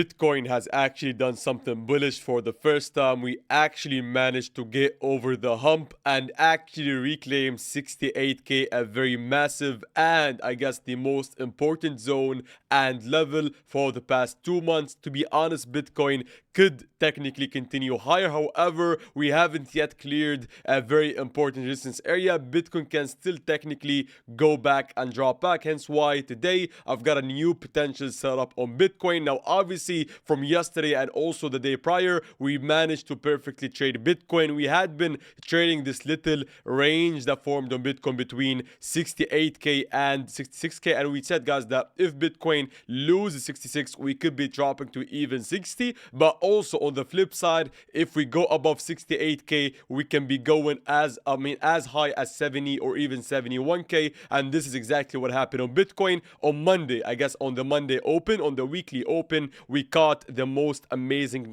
Bitcoin has actually done something bullish for the first time. We actually managed to get over the hump and actually reclaim 68k, a very massive and I guess the most important zone and level for the past 2 months. To be honest, Bitcoin could technically continue higher. However, we haven't yet cleared a very important resistance area. Bitcoin can still technically go back and drop back. Hence why today I've got a new potential setup on Bitcoin. Now, obviously, from yesterday and also the day prior, we managed to perfectly trade Bitcoin. We had been trading this little range that formed on Bitcoin between 68k and 66k, and we said, guys, that if Bitcoin loses 66, we could be dropping to even 60. But also on the flip side, if we go above 68k, we can be going as high as 70 or even 71k. And this is exactly what happened on Bitcoin on Monday. I guess on the Monday open, on the weekly open, we caught the most amazing,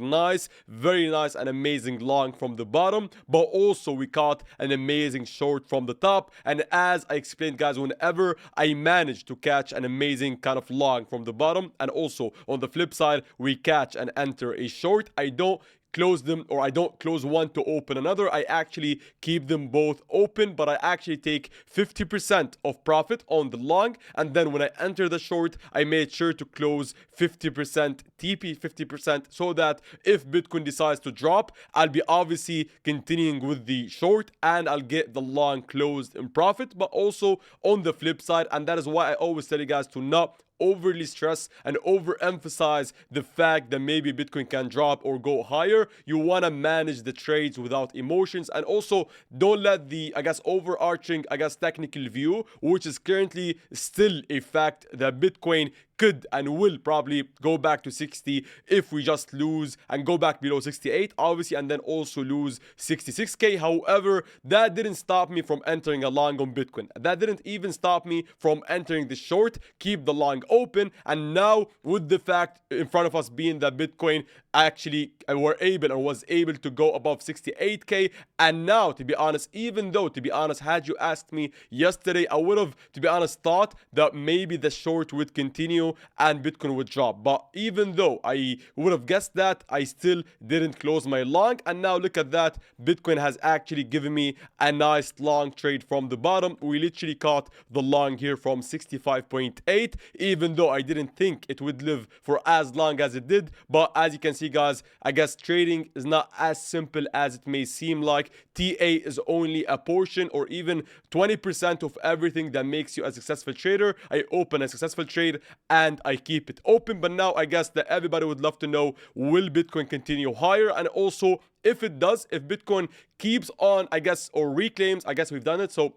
very nice and amazing long from the bottom, but also we caught an amazing short from the top. And as I explained, guys, whenever I manage to catch an amazing kind of long from the bottom, and also on the flip side, we catch and enter a short, I don't close them, or I don't close one to open another. I actually keep them both open, but I actually take 50% of profit on the long, and then when I enter the short, I made sure to close 50% TP, 50%, so that if Bitcoin decides to drop, I'll be obviously continuing with the short and I'll get the long closed in profit, but also on the flip side. And that is why I always tell you guys to not overly stress and overemphasize the fact that maybe Bitcoin can drop or go higher. You want to manage the trades without emotions, and also don't let the, I guess, overarching, I guess, technical view, which is currently still a fact, that Bitcoin could and will probably go back to 60 if we just lose and go back below 68, obviously, and then also lose 66k. However, that didn't stop me from entering a long on Bitcoin. That didn't even stop me from entering the short, keep the long open. And now, with the fact in front of us being that Bitcoin actually was able to go above 68k, and now, to be honest, even though, to be honest, had you asked me yesterday, I would have, to be honest, thought that maybe the short would continue and Bitcoin would drop. But even though I would have guessed that, I still didn't close my long. And now look at that, Bitcoin has actually given me a nice long trade from the bottom. We literally caught the long here from 65.8, even though I didn't think it would live for as long as it did. But as you can see, guys, I guess trading is not as simple as it may seem like. TA is only a portion or even 20% of everything that makes you a successful trader. I open a successful trade and I keep it open. But now I guess that everybody would love to know, will Bitcoin continue higher? And also, if it does, if Bitcoin keeps on, I guess, or reclaims, I guess we've done it. So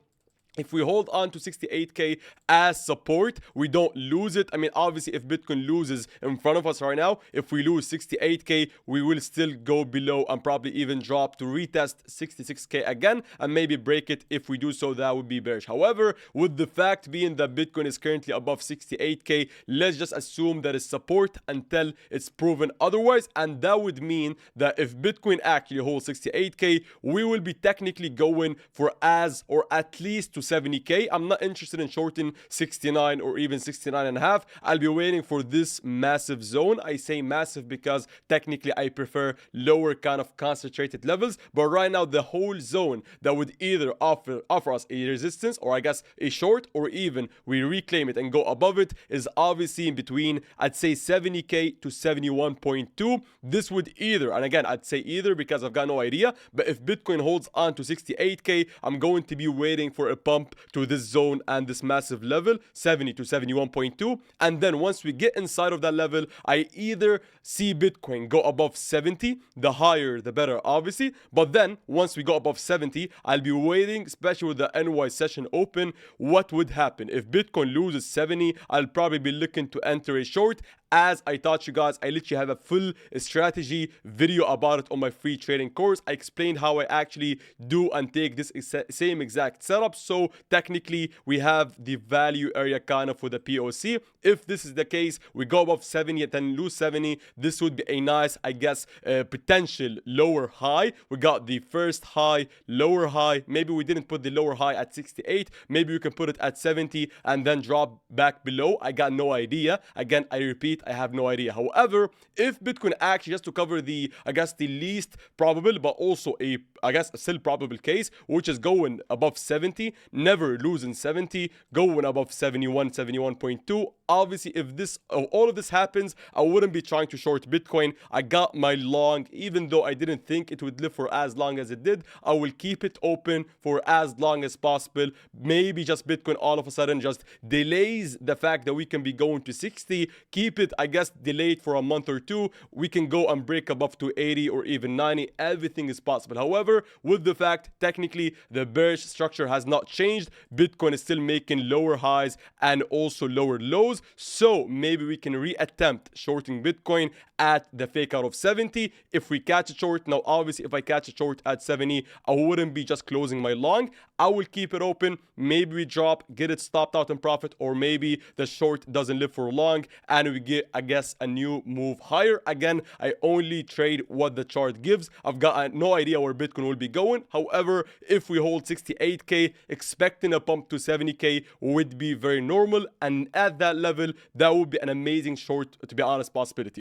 if we hold on to 68k as support, we don't lose it. I mean, obviously, if Bitcoin loses in front of us right now, if we lose 68k, we will still go below and probably even drop to retest 66k again and maybe break it. If we do so, that would be bearish. However, with the fact being that Bitcoin is currently above 68k, let's just assume that it's support until it's proven otherwise. And that would mean that if Bitcoin actually holds 68k, we will be technically going for as or at least to 70k. I'm not interested in shorting 69 or even 69 and a half. I'll be waiting for this massive zone. I say massive because technically I prefer lower kind of concentrated levels, but right now the whole zone that would either offer us a resistance, or I guess a short, or even we reclaim it and go above it, is obviously in between, I'd say 70k to 71.2. This would either, and again, I'd say either because I've got no idea, but if Bitcoin holds on to 68k, I'm going to be waiting for a pump to this zone and this massive level, 70 to 71.2. And then once we get inside of that level, I either see Bitcoin go above 70, the higher the better, obviously. But then once we go above 70, I'll be waiting, especially with the NY session open, what would happen if Bitcoin loses 70. I'll probably be looking to enter a short. As I taught you guys, I literally have a full strategy video about it on my free trading course. I explained how I actually do and take this same exact setup. So technically, we have the value area kind of for the POC. If this is the case, we go above 70 and then lose 70. This would be a nice, I guess, potential lower high. We got the first high, lower high. Maybe we didn't put the lower high at 68. Maybe we can put it at 70 and then drop back below. I got no idea. Again, I repeat, date, I have no idea. However, if Bitcoin actually, just to cover the, I guess, the least probable but also a, I guess, a still probable case, which is going above 70, never losing 70, going above 71, 71.2. Obviously, if this, all of this happens, I wouldn't be trying to short Bitcoin. I got my long, even though I didn't think it would live for as long as it did. I will keep it open for as long as possible. Maybe just Bitcoin all of a sudden just delays the fact that we can be going to 60. Keep it, I guess, delayed for a month or two. We can go and break above to 80 or even 90. Everything is possible. However, with the fact, technically, the bearish structure has not changed. Bitcoin is still making lower highs and also lower lows. So maybe we can reattempt shorting Bitcoin at the fake out of 70 if we catch a short. Now, obviously, if I catch a short at 70, I wouldn't be just closing my long. I will keep it open. Maybe we drop, get it stopped out in profit, or maybe the short doesn't live for long and we get, I guess, a new move higher. Again, I only trade what the chart gives. I've got no idea where Bitcoin will be going. However, if we hold 68k, expecting a pump to 70k would be very normal, and at that level, that would be an amazing short, to be honest, possibility.